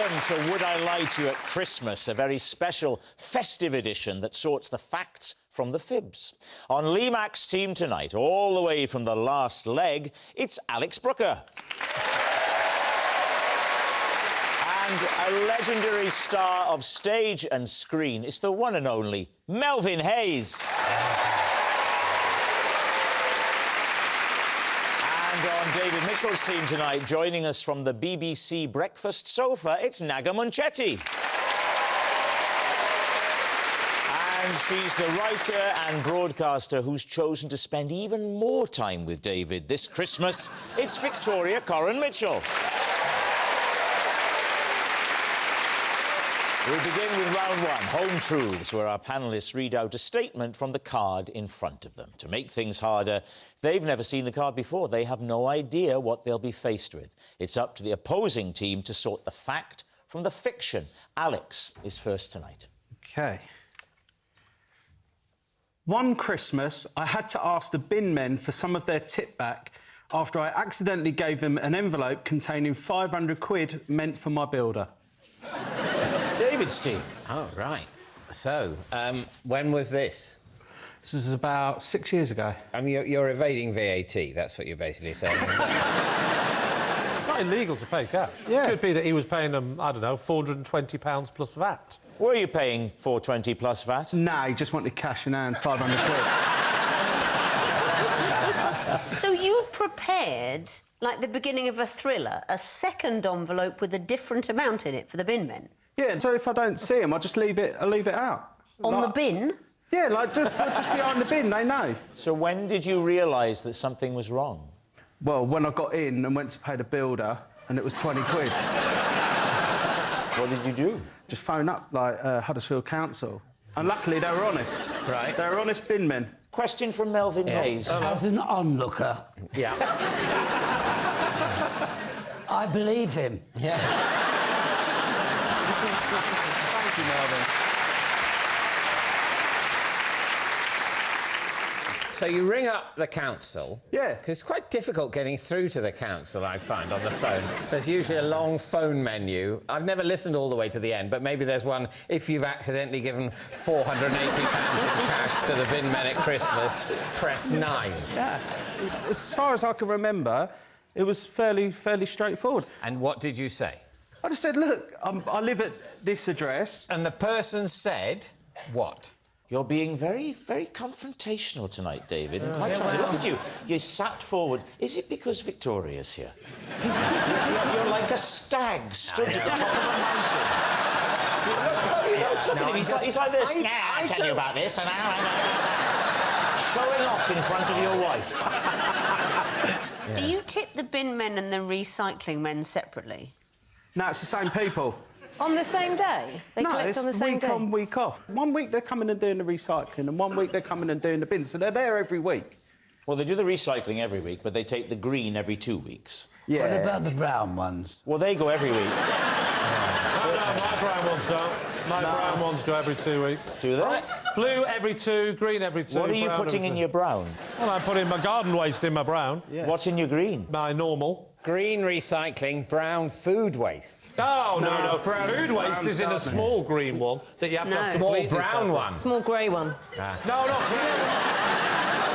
Welcome to Would I Lie to You at Christmas, a very special festive edition that sorts the facts from the fibs. On Lee Mack's team tonight, all the way from the last leg, it's Alex Brooker. And a legendary star of stage and screen is the one and only Melvin Hayes. And on David Mitchell's team tonight, joining us from the BBC breakfast sofa, it's Naga Munchetti. And she's the writer and broadcaster who's chosen to spend even more time with David this Christmas. It's Victoria Corrin Mitchell. We begin with round one, Home Truths, where our panellists read out a statement from the card in front of them. To make things harder, they've never seen the card before. They have no idea what they'll be faced with. It's up to the opposing team to sort the fact from the fiction. Alex is first tonight. OK. One Christmas, I had to ask the bin men for some of their tip back after I accidentally gave them an envelope containing 500 quid meant for my builder. David's team. Oh, right. So, when was this? This was about 6 years ago. I mean, you're evading VAT, that's what you're basically saying. It's not illegal to pay cash. Yeah. It could be that he was paying them, I don't know, £420 plus VAT. Were you paying $420 plus VAT? Nah, he just wanted cash in hand, 500 quid. So you prepared, like the beginning of a thriller, a second envelope with a different amount in it for the bin men? Yeah, so if I don't see him, I just leave it out. On the bin? Yeah, like, just behind the bin, they know. So when did you realise that something was wrong? Well, when I got in and went to pay the builder, and it was 20 quid. What did you do? Just phone up, like, Huddersfield Council. And luckily, they were honest. Right. They were honest bin men. Question from Melvin Hayes. As an onlooker, Yeah. I believe him. Yeah. Thank you, Melvin. So you ring up the council. Yeah. Because it's quite difficult getting through to the council, I find, on the phone. There's usually a long phone menu. I've never listened all the way to the end, but maybe there's one if you've accidentally given £480 in cash to the bin men at Christmas, press 9. Yeah. As far as I can remember, it was fairly straightforward. And what did you say? I just said, look, I live at this address. And the person said what? You're being very, very confrontational tonight, David. And quite trying to look at you. You sat forward. Is it because Victoria's here? You're like a stag stood at the top of a mountain. Look at him. He's like this. I'll tell you about this. And showing off in front of your wife. Do you tip the bin men and the recycling men separately? No, it's the same people. On the same day? They collect on the same day? No, it's week on, week off. 1 week they're coming and doing the recycling, and 1 week they're coming and doing the bins, so they're there every week. Well, they do the recycling every week, but they take the green every 2 weeks. What about the brown ones? Well, they go every week. No, my brown ones don't. My brown ones go every 2 weeks. Do they? Blue every 2, green every 2. What are you brown putting every in 2. your brown? Well, I'm putting my garden waste in my brown. Yeah. What's in your green? My normal. Green recycling, brown food waste. Oh, no. brown- Food waste brown is in a gardening. small green one that you have to have Small completely brown separate. one. Small grey one. No, not two.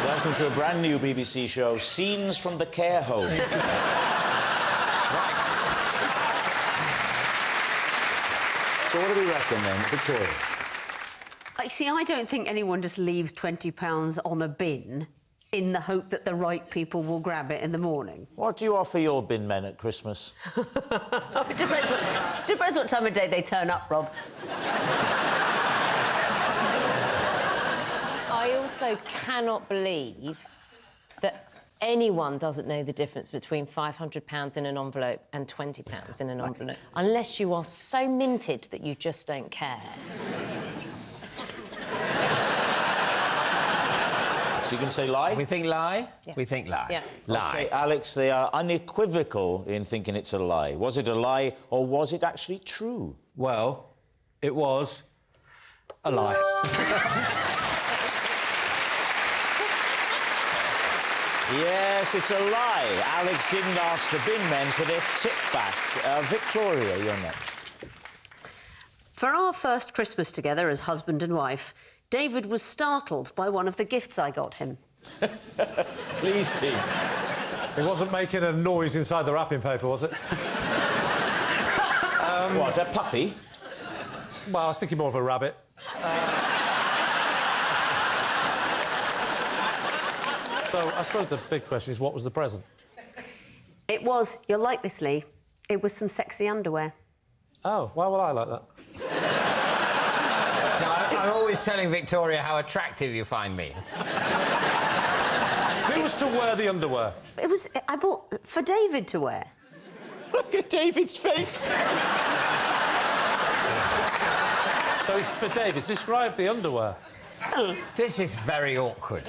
Welcome to a brand new BBC show, Scenes from the Care Home. Right. So what do we reckon then, Victoria? See, I don't think anyone just leaves £20 on a bin in the hope that the right people will grab it in the morning. What do you offer your bin men at Christmas? It depends what time of day they turn up, Rob. I also cannot believe that anyone doesn't know the difference between £500 in an envelope and £20 in an envelope, unless you are so minted that you just don't care. So you can say lie? We think lie? Yeah. We think lie. Yeah. Lie. Okay, Alex, they are unequivocal in thinking it's a lie. Was it a lie or was it actually true? Well, it was a lie. Yes, it's a lie. Alex didn't ask the bin men for their tip back. Victoria, you're next. For our first Christmas together as husband and wife, David was startled by one of the gifts I got him. Please, team. It wasn't making a noise inside the wrapping paper, was it? What, a puppy? Well, I was thinking more of a rabbit. So I suppose the big question is, what was the present? It was, you'll like this, Lee, it was some sexy underwear. Oh, why would I like that? No, I'm always telling Victoria how attractive you find me. Who was to wear the underwear? It was, I bought for David to wear. Look at David's face. So it's for David. Describe the underwear. This is very awkward.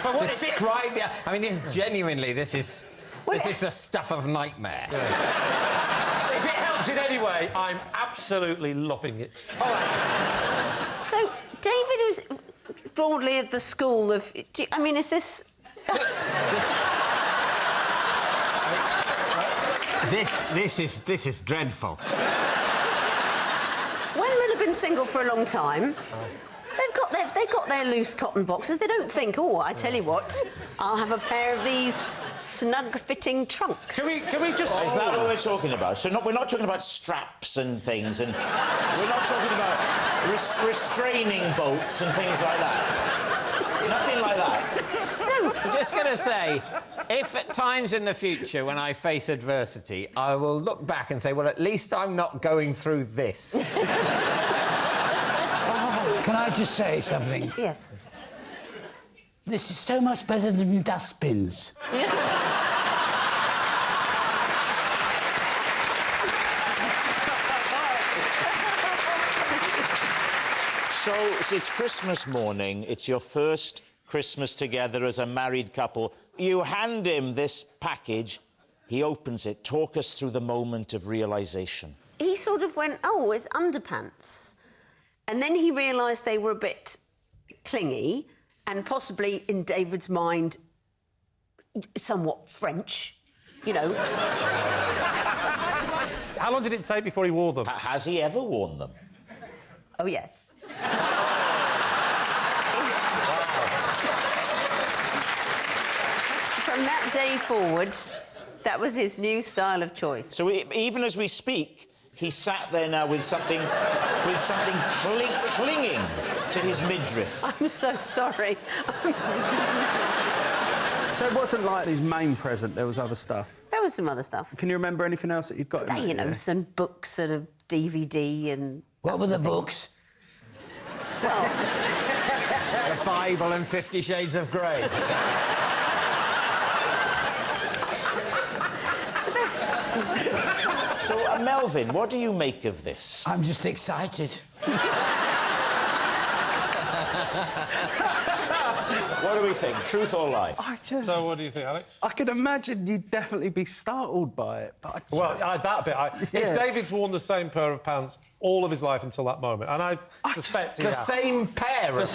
For what Describe the... I mean, this genuinely, this is the stuff of nightmare. Yeah. If it helps in any way, I'm absolutely loving it. All right. So, David was broadly of the school of... I mean, is this... This is dreadful. When men have been single for a long time, they've got their loose cotton boxes. They don't think, oh, I tell you what, I'll have a pair of these snug-fitting trunks. Can we just... Is that what we're talking about? So we're not talking about straps and things, and we're not talking about restraining bolts and things like that. Nothing like that. No. I'm just going to say, if at times in the future when I face adversity, I will look back and say, well, at least I'm not going through this. Can I just say something? Yes. This is so much better than dustbins. So it's Christmas morning. It's your first Christmas together as a married couple. You hand him this package. He opens it. Talk us through the moment of realisation. He sort of went, oh, it's underpants. And then he realised they were a bit clingy and possibly, in David's mind, somewhat French, you know. How long did it take before he wore them? Has he ever worn them? Oh, yes. From that day forward, that was his new style of choice. So even as we speak, he sat there now with something clinging to his midriff. I'm so sorry. So it wasn't like his main present, there was other stuff. There was some other stuff. Can you remember anything else that you'd got in there? You know, some books and a DVD and... What were the books? Well, The Bible and 50 Shades of Grey. So, Melvin, what do you make of this? I'm just excited. What do we think? Truth or lie? So what do you think, Alex? I can imagine you'd definitely be startled by it, but... Well, that bit. Yeah. If David's worn the same pair of pants all of his life until that moment, and I suspect he The has. same pair The of...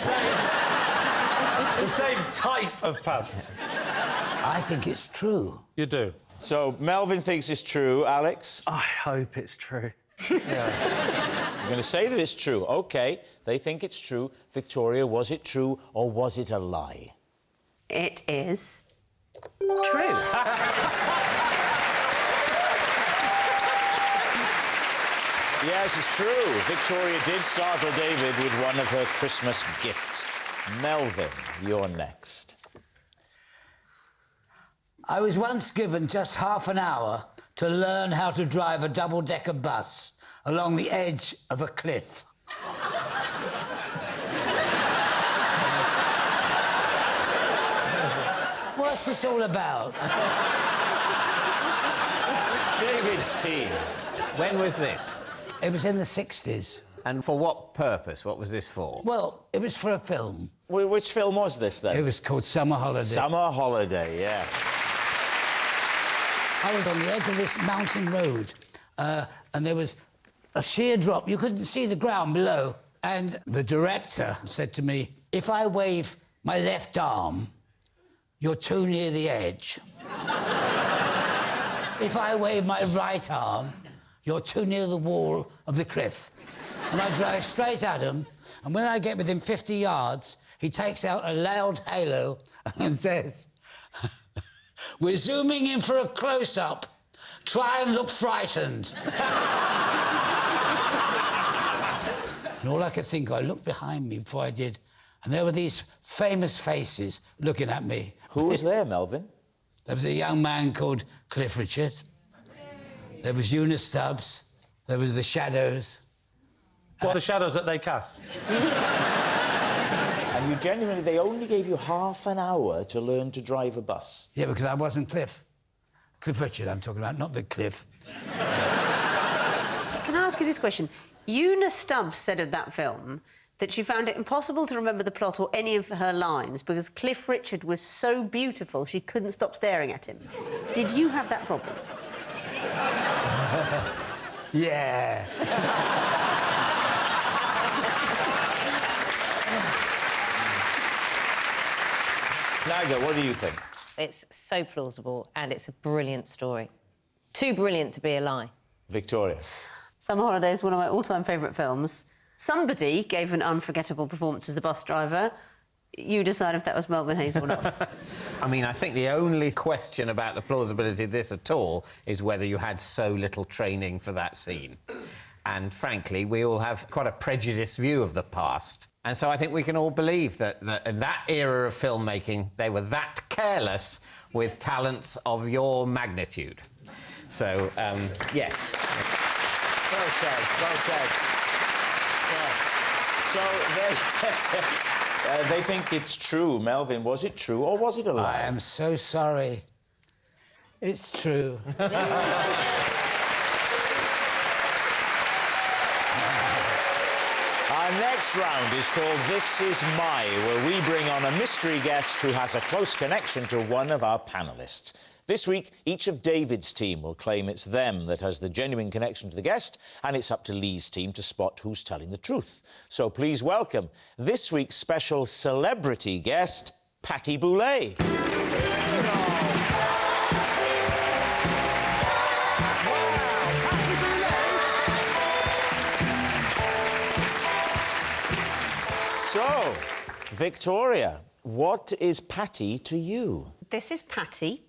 same type of pants. I think it's true. You do. So, Melvin thinks it's true. Alex? I hope it's true. You're going to say that it's true. OK, they think it's true. Victoria, was it true or was it a lie? it is true. Yes, it's true. Victoria did startle David with one of her Christmas gifts. Melvin, you're next. I was once given just half an hour to learn how to drive a double-decker bus along the edge of a cliff. What's this all about? David's team. When was this? It was in the 60s. And for what purpose? What was this for? Well, it was for a film. Which film was this, then? It was called Summer Holiday. Summer Holiday, yeah. I was on the edge of this mountain road, and there was a sheer drop. You couldn't see the ground below. And the director said to me, if I wave my left arm, you're too near the edge. If I wave my right arm, you're too near the wall of the cliff. And I drive straight at him, and when I get within 50 yards, he takes out a loud halo and says, "We're zooming in for a close-up. Try and look frightened." And all I could think, I looked behind me before I did, and there were these famous faces looking at me. Who was there, Melvin? There was a young man called Cliff Richard. There was Eunice Stubbs. There was the Shadows. What are the shadows that they cast? And you genuinely, they only gave you half an hour to learn to drive a bus. Yeah, because I wasn't Cliff. Cliff Richard, I'm talking about, not the Cliff. Can I ask you this question? Eunice Stubbs said of that film that she found it impossible to remember the plot or any of her lines because Cliff Richard was so beautiful she couldn't stop staring at him. Did you have that problem? Yeah. Naga, what do you think? It's so plausible and it's a brilliant story. Too brilliant to be a lie. Victoria. Summer Holidays, one of my all-time favourite films. Somebody gave an unforgettable performance as the bus driver. You decide if that was Melvin Hayes or not. I mean, I think the only question about the plausibility of this at all is whether you had so little training for that scene. And frankly, we all have quite a prejudiced view of the past. And so I think we can all believe that in that era of filmmaking, they were that careless with talents of your magnitude. So, yes. Well said, well said. So they think it's true. Melvin, was it true or was it a lie? I am so sorry. It's true. Our next round is called This Is My, where we bring on a mystery guest who has a close connection to one of our panellists. This week, each of David's team will claim it's them that has the genuine connection to the guest, and it's up to Lee's team to spot who's telling the truth. So please welcome this week's special celebrity guest, Patty Boulay. So, Victoria, what is Patty to you? This is Patty.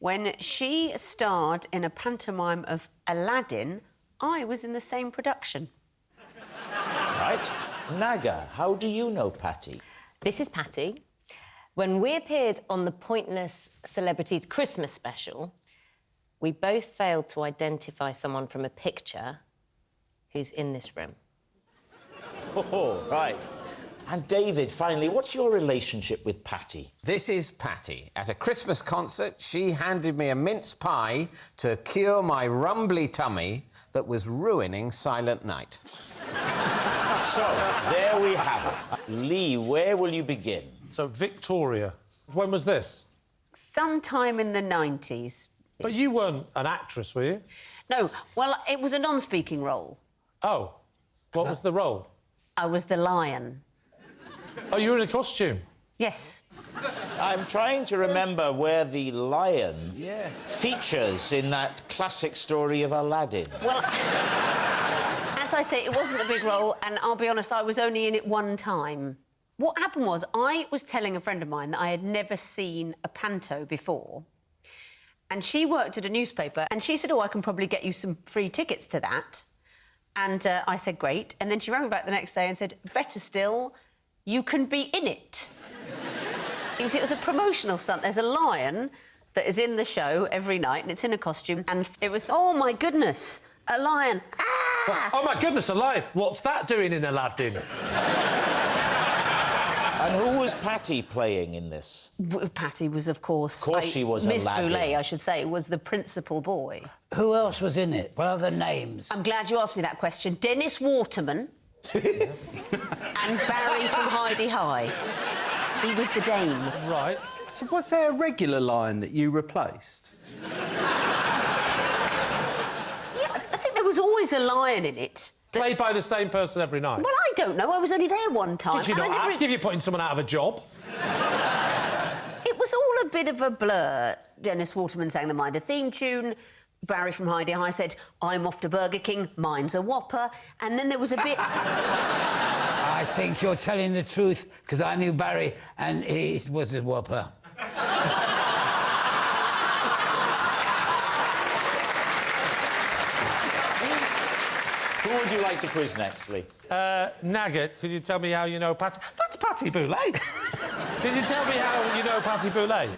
When she starred in a pantomime of Aladdin, I was in the same production. Right. Naga, how do you know Patty? This is Patty. When we appeared on the Pointless Celebrities Christmas special, we both failed to identify someone from a picture who's in this room. Oh, right. And David, finally, what's your relationship with Patty? This is Patty. At a Christmas concert, she handed me a mince pie to cure my rumbly tummy that was ruining Silent Night. So, there we have it. Lee, where will you begin? So, Victoria, when was this? Sometime in the 90s. But you weren't an actress, were you? No, well, it was a non-speaking role. Oh. What was the role? I was the lion. Oh, you were in a costume? Yes. I'm trying to remember where the lion features in that classic story of Aladdin. Well, as I say, it wasn't a big role, and I'll be honest, I was only in it one time. What happened was, I was telling a friend of mine that I had never seen a panto before, and she worked at a newspaper, and she said, oh, I can probably get you some free tickets to that. And I said, great. And then she rang me back the next day and said, better still, you can be in it. Because it was a promotional stunt. There's a lion that is in the show every night, and it's in a costume, and it was, oh, my goodness, a lion. Ah! Oh, my goodness, a lion. What's that doing in Aladdin? And who was Patty playing in this? Patty was, of course... Of course she was Miss Aladdin. Boulay, I should say, was the principal boy. Who else was in it? What are the names? I'm glad you asked me that question. Dennis Waterman and Barry from Heidi High. He was the Dane. Right. So was there a regular lion that you replaced? Yeah, I think there was always a lion in it. Played by the same person every night? Well, I don't know. I was only there one time. Did you not ask if you're putting someone out of a job? It was all a bit of a blur. Dennis Waterman sang the Minder theme tune. Barry from Heidi High said, I'm off to Burger King, mine's a Whopper. And then there was a bit... I think you're telling the truth, because I knew Barry and he was a Whopper. Who would you like to quiz next, Lee? Nugget, could you tell me how you know Patty... That's Patty Boulay! Could you tell me how you know Patty Boulay?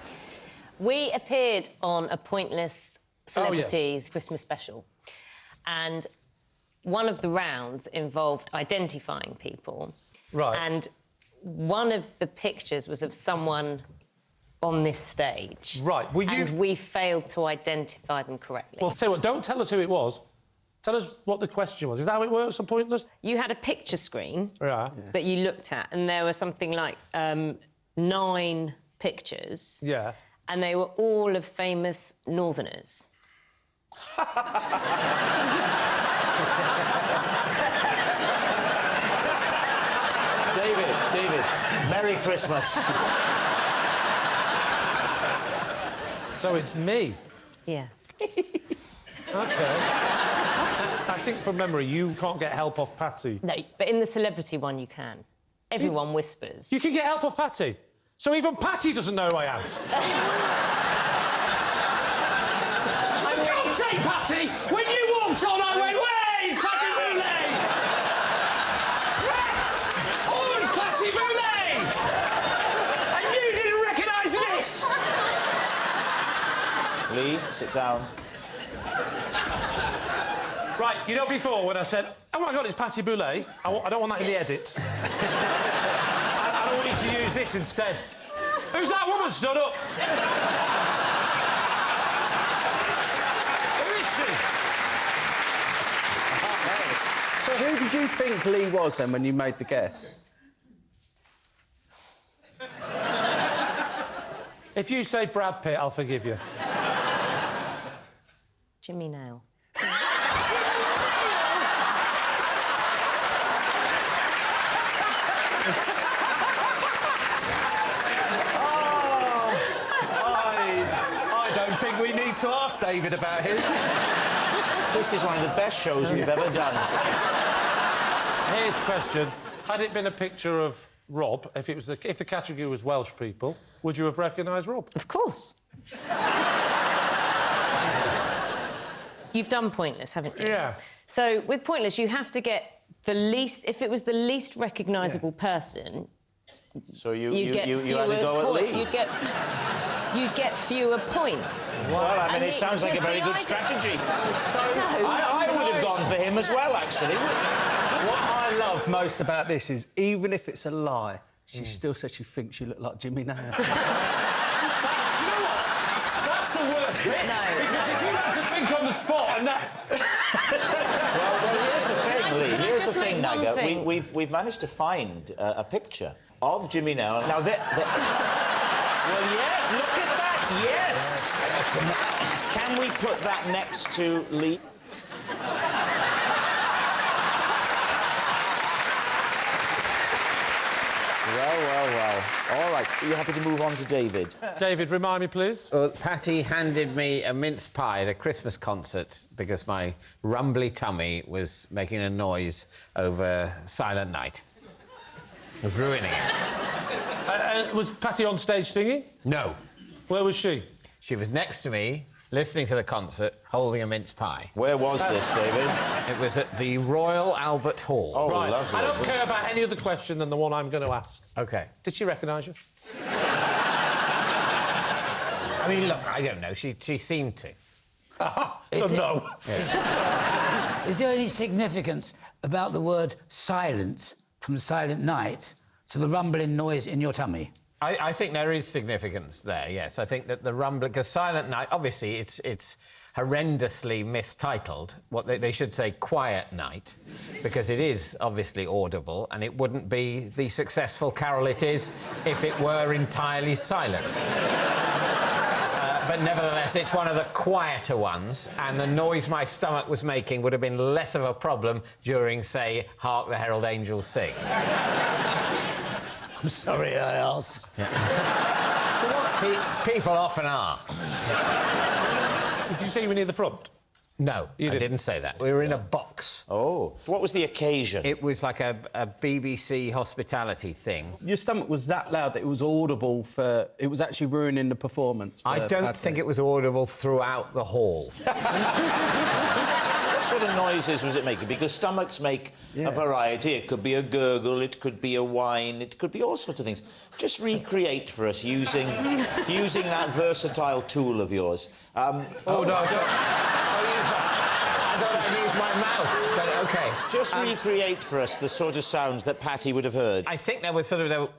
We appeared on a Pointless Celebrities Christmas special, and one of the rounds involved identifying people. Right. And one of the pictures was of someone on this stage. Right. Were you... And we failed to identify them correctly. Well, tell you what, don't tell us who it was. Tell us what the question was. Is that how it works on Pointless? You had a picture screen That you looked at, and there were something like 9 pictures. Yeah. And they were all of famous Northerners. David, Merry Christmas. So it's me. Yeah. OK. I think from memory, you can't get help off Patty. No, but in the celebrity one, you can. Everyone whispers. You can get help off Patty. So even Patty doesn't know who I am. For God's sake, Patty! When you walked on, I went, where's Patty Boulay? Oh, it's Patty Boulay! And you didn't recognise this! Lee, sit down. Right, you know before when I said, oh my God, it's Patty Boulay, I don't want that in the edit. I don't want you to use this instead. Who's that woman stood up? Who is she? So who did you think Lee was then when you made the guess? If you say Brad Pitt, I'll forgive you. Jimmy Nail. I don't think we need to ask David about his. This is one of the best shows we've ever done. Here's the question. Had it been a picture of Rob, if the category was Welsh people, would you have recognised Rob? Of course. You've done Pointless, haven't you? Yeah. So with Pointless, you have to get the least... If it was the least recognisable person... So you You'd had to go at Lee. You'd get fewer points. Well, I mean, And it sounds like a very good strategy. I would have gone for him as well, actually. What I love most about this is, even if it's a lie, she still said she thinks you look like Jimmy Nail. Do you know what? That's the worst bit. No. Because if you had to think on the spot and that... Well, here's the thing, Lee. Here's the just thing, make one Naga. thing? We've managed to find a picture of Jimmy Nail. Now, well, yeah, look at that, yes! Can we put that next to Lee? Well. All right, are you happy to move on to David? David, remind me, please. Patty handed me a mince pie at a Christmas concert because my rumbly tummy was making a noise over Silent Night. It was ruining it. Was Patty on stage singing? No. Where was she? She was next to me, listening to the concert, holding a mince pie. Where was this, David? It was at the Royal Albert Hall. Oh, Right. lovely. I don't care about any other question than the one I'm going to ask. OK. Did she recognise you? I mean, look, I don't know. She seemed to. So no. Is there any significance about the word silent from Silent Night to the rumbling noise in your tummy? I think there is significance there, yes. I think that the rumbling... Because Silent Night, obviously, it's horrendously mistitled. What they should say Quiet Night, because it is obviously audible, and it wouldn't be the successful carol it is if it were entirely silent. But nevertheless, it's one of the quieter ones, and the noise my stomach was making would have been less of a problem during, say, Hark the Herald Angels Sing. I'm sorry I asked. So what people often are. Did you say you were near the front? No, I didn't say that. We were in a box. Oh. What was the occasion? It was like a BBC hospitality thing. Your stomach was that loud that it was audible for... It was actually ruining the performance. I don't Paddy. think it was audible throughout the hall. What sort of noises was it making? Because stomachs make a variety. It could be a gurgle, it could be a whine, it could be all sorts of things. Just recreate for us using that versatile tool of yours. Oh, no, I'll use that. I thought I'd use my mouth, but OK. Just recreate for us the sort of sounds that Patty would have heard. I think there was sort of...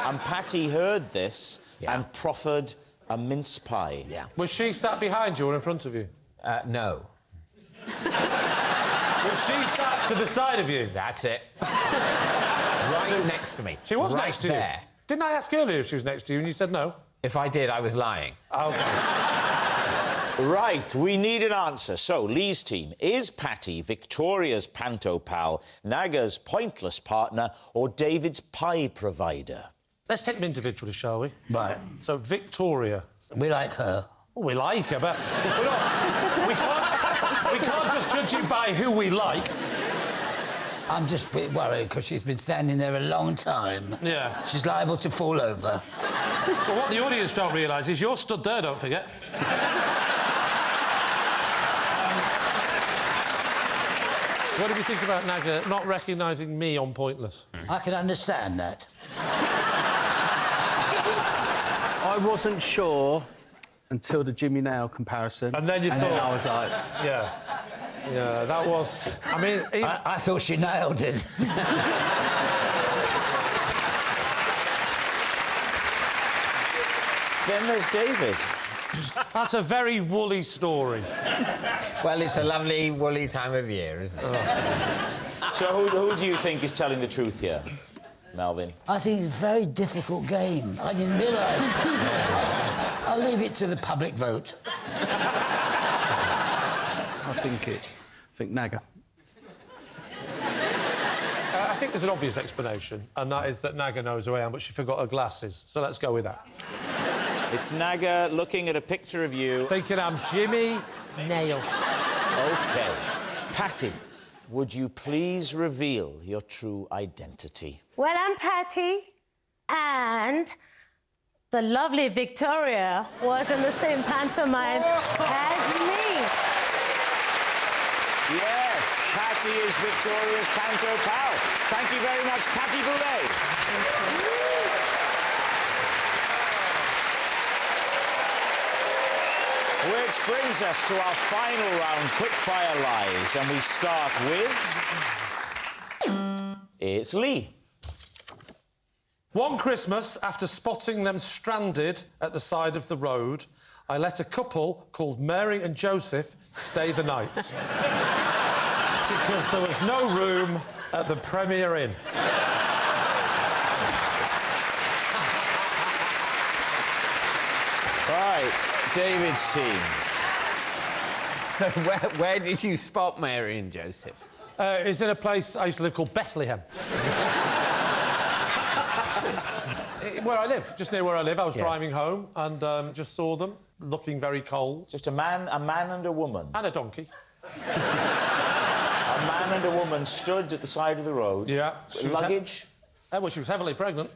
And Patty heard this and proffered a mince pie. Yeah. Was she sat behind you or in front of you? No. Was she sat to the side of you? That's it. Right next to me. She was right next to there. you. Didn't I ask earlier if she was next to you and you said no? If I did, I was lying. OK. Right, we need an answer. So, Lee's team, is Patty Victoria's panto pal, Naga's pointless partner, or David's pie provider? Let's take them individually, shall we? Right. So, Victoria. We like her. Well, we like her, but we can't just judge you by who we like. I'm just a bit worried because she's been standing there a long time. Yeah. She's liable to fall over. Well, what the audience don't realise is you're stood there, don't forget. What do you think about Naga not recognising me on Pointless? I can understand that. I wasn't sure until the Jimmy Nail comparison. And then you thought... I was like... Yeah. Yeah, that was... I mean... I thought she nailed it. Then there's David. That's a very woolly story. Well, it's a lovely, woolly time of year, isn't it? So who do you think is telling the truth here, Melvin? I think it's a very difficult game. I didn't realise. I'll leave it to the public vote. I think Naga. I think there's an obvious explanation, and that is that Naga knows who I am, but she forgot her glasses. So let's go with that. It's Naga looking at a picture of you. Thinking I'm Jimmy Nail. OK. Patty, would you please reveal your true identity? Well, I'm Patty, and the lovely Victoria was in the same pantomime as me. Yes, Patty is Victoria's panto pal. Thank you very much, Patty Boulet. Which brings us to our final round, quickfire lies, and we start with... It's Lee. One Christmas, after spotting them stranded at the side of the road, I let a couple called Mary and Joseph stay the night. Because there was no room at the Premier Inn. Right, David's team. So where did you spot Mary and Joseph? It's in a place I used to live called Bethlehem. Where I live, just near where I live. I was driving home and just saw them, looking very cold. Just a man and a woman. And a donkey. A man and a woman stood at the side of the road. Yeah. Luggage? Well, she was heavily pregnant.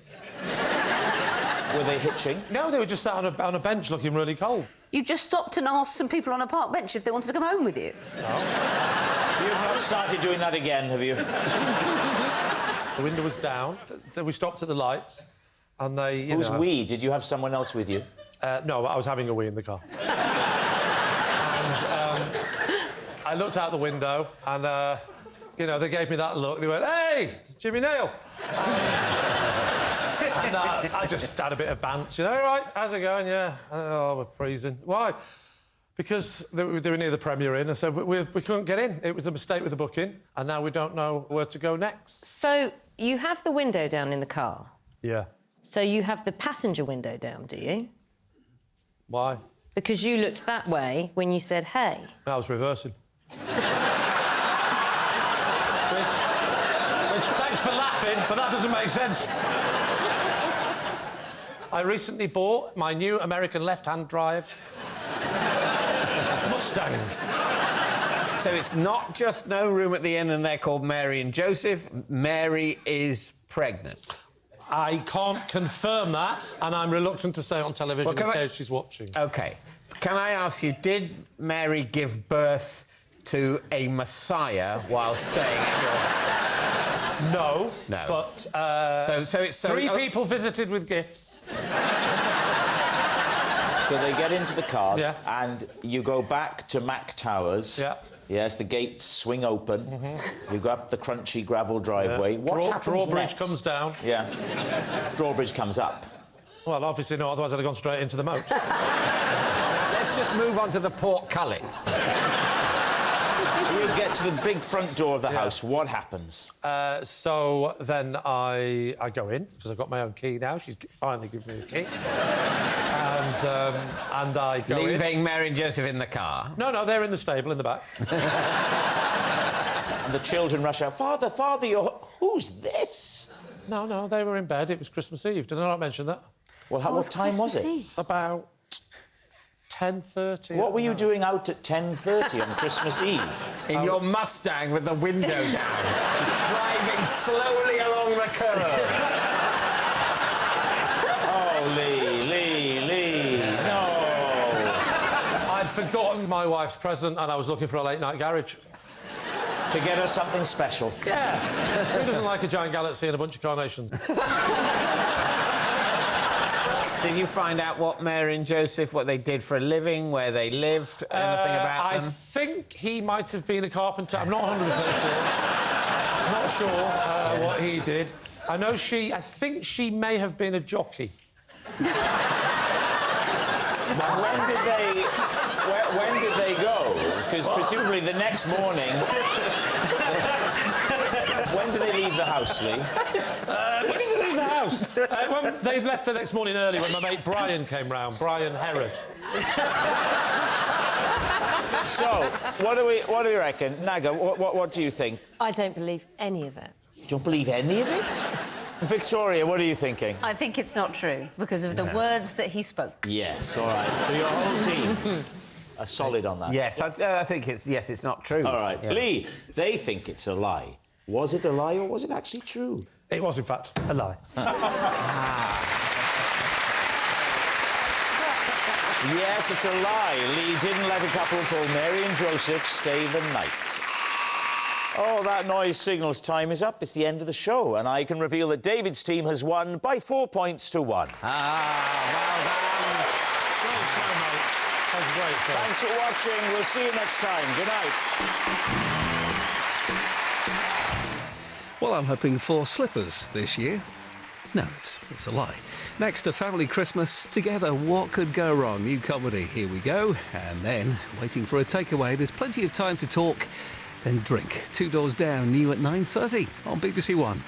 Were they hitching? No, they were just sat on a bench looking really cold. You just stopped and asked some people on a park bench if they wanted to come home with you? No. You've not started doing that again, have you? The window was down. Then we stopped at the lights, and they... Who's we? Did you have someone else with you? No, I was having a wee in the car. And I looked out the window, and, they gave me that look. They went, "Hey, Jimmy Nail!" And I just had a bit of bants, all right, how's it going? Yeah. Oh, we're freezing. Why? Because they were near the Premier Inn. I said, we couldn't get in. It was a mistake with the booking, and now we don't know where to go next. So you have the window down in the car? Yeah. So you have the passenger window down, do you? Why? Because you looked that way when you said, hey. I was reversing. which, thanks for laughing, but that doesn't make sense. I recently bought my new American left-hand drive Mustang. So it's not just no room at the inn and they're called Mary and Joseph. Mary is pregnant. I can't confirm that, and I'm reluctant to say it on television in case she's watching. OK. Can I ask you, did Mary give birth to a Messiah while staying at your house? No. No. But, So it's... three people visited with gifts. So they get into the car, Yeah. and you go back to Mac Towers. Yeah. Yes, the gates swing open. You go up the crunchy gravel driveway. What happens Drawbridge next? comes down. Yeah. Drawbridge comes up. Well, obviously not, otherwise I'd have gone straight into the moat. Let's just move on to the portcullis. You get to the big front door of the house. What happens? So then I go in, because I've got my own key now. She's finally given me a key. And I go in. Leaving Mary and Joseph in the car? No, they're in the stable in the back. And the children rush out. Father, Father, who's this? No, they were in bed. It was Christmas Eve. Did I not mention that? Well, what time was it? About 10:30. What were you doing out at 10:30 on Christmas Eve? In your Mustang with the window down, driving slowly along the curb. Oh, Lee, no. I'd forgotten my wife's present and I was looking for a late-night garage. To get her something special. Yeah. Who doesn't like a giant galaxy and a bunch of carnations? Did you find out what Mary and Joseph, what they did for a living, where they lived, anything about them? I think he might have been a carpenter. I'm not 100% sure. Not sure what he did. I know I think she may have been a jockey. When did they go? Because presumably the next morning... When did they leave the house, Lee? When did they leave the house? When they left the next morning early when my mate Brian came round, Brian Herod. So, what do we reckon? Naga, what do you think? I don't believe any of it. You don't believe any of it? Victoria, what are you thinking? I think it's not true because of the words that he spoke. Yes, all right. So your whole team are solid on that. Yes, I think it's not true. All right. Yeah. Lee, they think it's a lie. Was it a lie or was it actually true? It was, in fact, a lie. Yes, it's a lie. Lee didn't let a couple called Mary and Joseph stay the night. Oh, that noise signals time is up. It's the end of the show, and I can reveal that David's team has won by 4 points to 1. Well done. Great show, mate. That was a great show. Thanks for watching. We'll see you next time. Good night. Well, I'm hoping for slippers this year. No, it's a lie. Next, a family Christmas together. What could go wrong? New comedy. Here we go. And then, waiting for a takeaway. There's plenty of time to talk, then drink. Two Doors Down, new at 9:30 on BBC One.